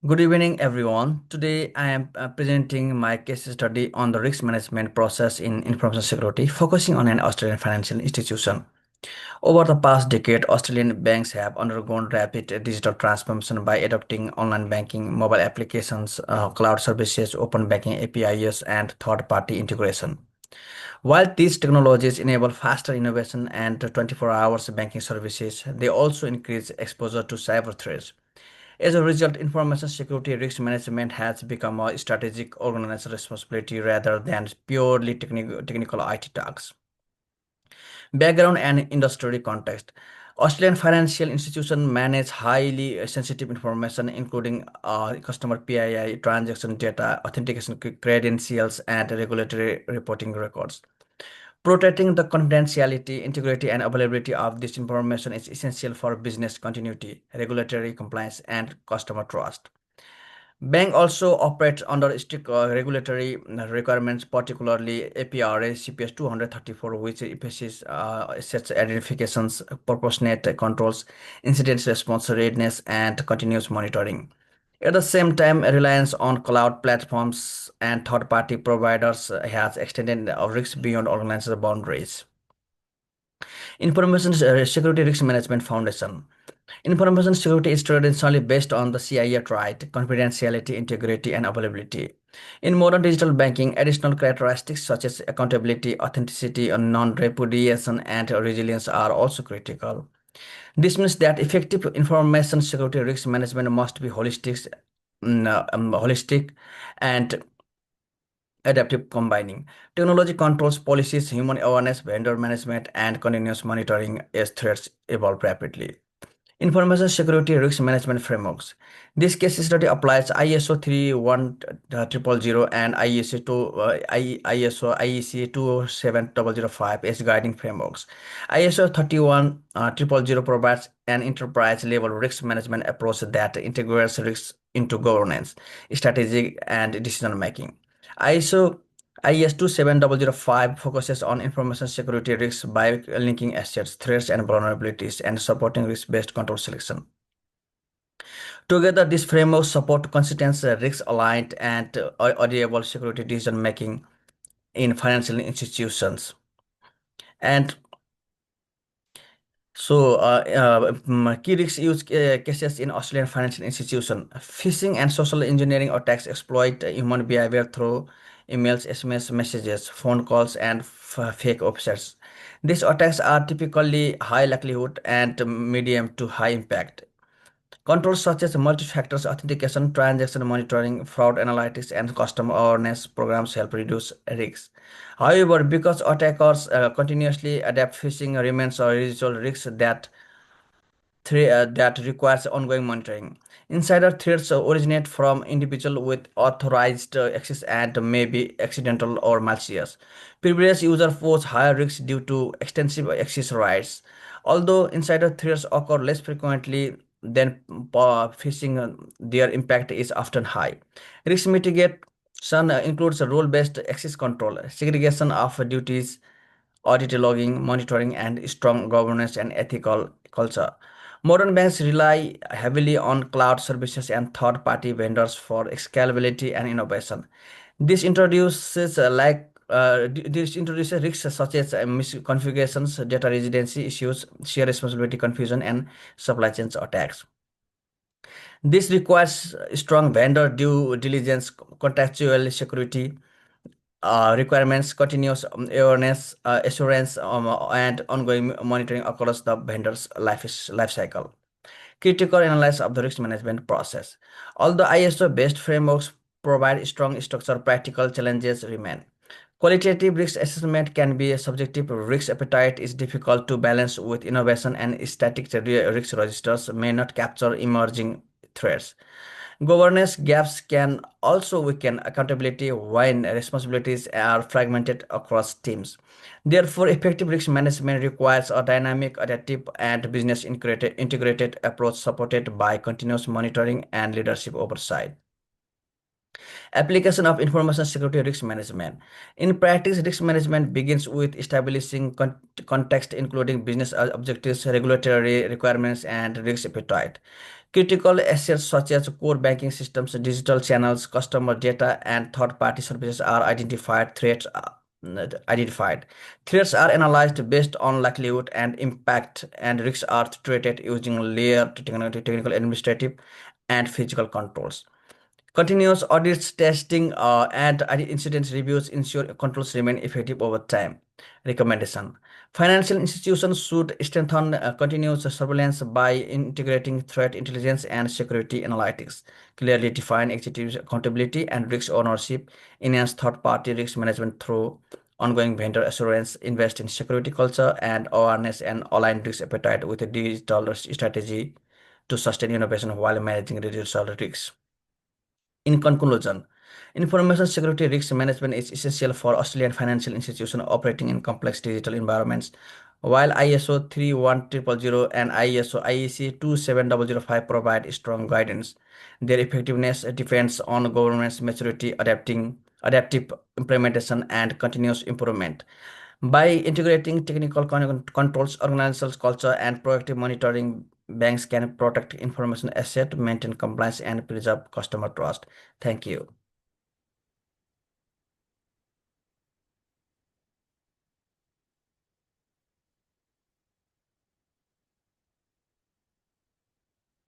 Good evening, everyone. Today, I am presenting my case study on the risk management process in information security, focusing on an Australian financial institution. Over the past decade, Australian banks have undergone rapid digital transformation by adopting online banking, mobile applications, cloud services, open banking APIs, and third-party integration. While these technologies enable faster innovation and 24 hours banking services, they also increase exposure to cyber threats. As a result, information security risk management has become a strategic organizational responsibility rather than purely technical IT tasks. Background and industry context. Australian financial institutions manage highly sensitive information, including customer PII, transaction data, authentication credentials, and regulatory reporting records. Protecting the confidentiality, integrity, and availability of this information is essential for business continuity, regulatory compliance, and customer trust. Bank also operates under strict regulatory requirements, particularly APRA CPS 234, which emphasizes assets identifications, proportionate controls, incident response readiness, and continuous monitoring. At the same time, a reliance on cloud platforms and third-party providers has extended risks beyond organizational boundaries. Information Security Risk Management Foundation. Information security is traditionally based on the CIA right, confidentiality, integrity, and availability. In modern digital banking, additional characteristics such as accountability, authenticity, non-repudiation, and resilience are also critical. This means that effective information security risk management must be holistic and adaptive, combining technology controls, policies, human awareness, vendor management, and continuous monitoring as threats evolve rapidly. Information Security Risk Management Frameworks. This case study applies ISO 31000 and ISO 27005 as guiding frameworks. ISO 31000 provides an enterprise level risk management approach that integrates risks into governance, strategy, and decision making. ISO IS 27005 focuses on information security risks by linking assets, threats, and vulnerabilities and supporting risk-based control selection. Together, these frameworks support consistent, risk-aligned, and auditable security decision-making in financial institutions. And key risk use cases in Australian financial institution. Phishing and social engineering attacks exploit human behavior through emails, SMS messages, phone calls, and fake websites. These attacks are typically high likelihood and medium to high impact. Controls such as multi-factor authentication, transaction monitoring, fraud analytics, and customer awareness programs help reduce risks. However, because attackers continuously adapt, phishing remains a residual risk that requires ongoing monitoring. Insider threats originate from individuals with authorized access and may be accidental or malicious. Previous users pose higher risks due to extensive access rights. Although insider threats occur less frequently than phishing, their impact is often high. Risk mitigation includes role-based access control, segregation of duties, audit logging, monitoring, and strong governance and ethical culture. Modern banks rely heavily on cloud services and third-party vendors for scalability and innovation. This introduces risks such as misconfigurations, data residency issues, share responsibility confusion, and supply chain attacks. This requires strong vendor due diligence, contractual security, requirements, continuous awareness, assurance, and ongoing monitoring across the vendor's life cycle. Critical analysis of the risk management process. Although ISO-based frameworks provide strong structure, practical challenges remain. Qualitative risk assessment can be subjective. Risk appetite is difficult to balance with innovation, and static risk registers may not capture emerging threats. Governance gaps can also weaken accountability when responsibilities are fragmented across teams. Therefore, effective risk management requires a dynamic, adaptive, and business integrated approach supported by continuous monitoring and leadership oversight. Application of information security risk management. In practice, risk management begins with establishing context, including business objectives, regulatory requirements, and risk appetite. Critical assets such as core banking systems, digital channels, customer data, and third-party services are identified. Identified. Threats are analyzed based on likelihood and impact, and risks are treated using layered technical, administrative, and physical controls. Continuous audits, testing, and incident reviews ensure controls remain effective over time. Recommendation. Financial institutions should strengthen continuous surveillance by integrating threat intelligence and security analytics, clearly define executive accountability and risk ownership, enhance third-party risk management through ongoing vendor assurance, invest in security culture and awareness, and align risk appetite with a digital strategy to sustain innovation while managing digital risks. In conclusion, information security risk management is essential for Australian financial institutions operating in complex digital environments. While ISO 31000 and IEC 27005 provide strong guidance, their effectiveness depends on governance maturity, adaptive implementation, and continuous improvement. By integrating technical controls, organizational culture, and proactive monitoring, banks can protect information asset, maintain compliance, and preserve customer trust. Thank you.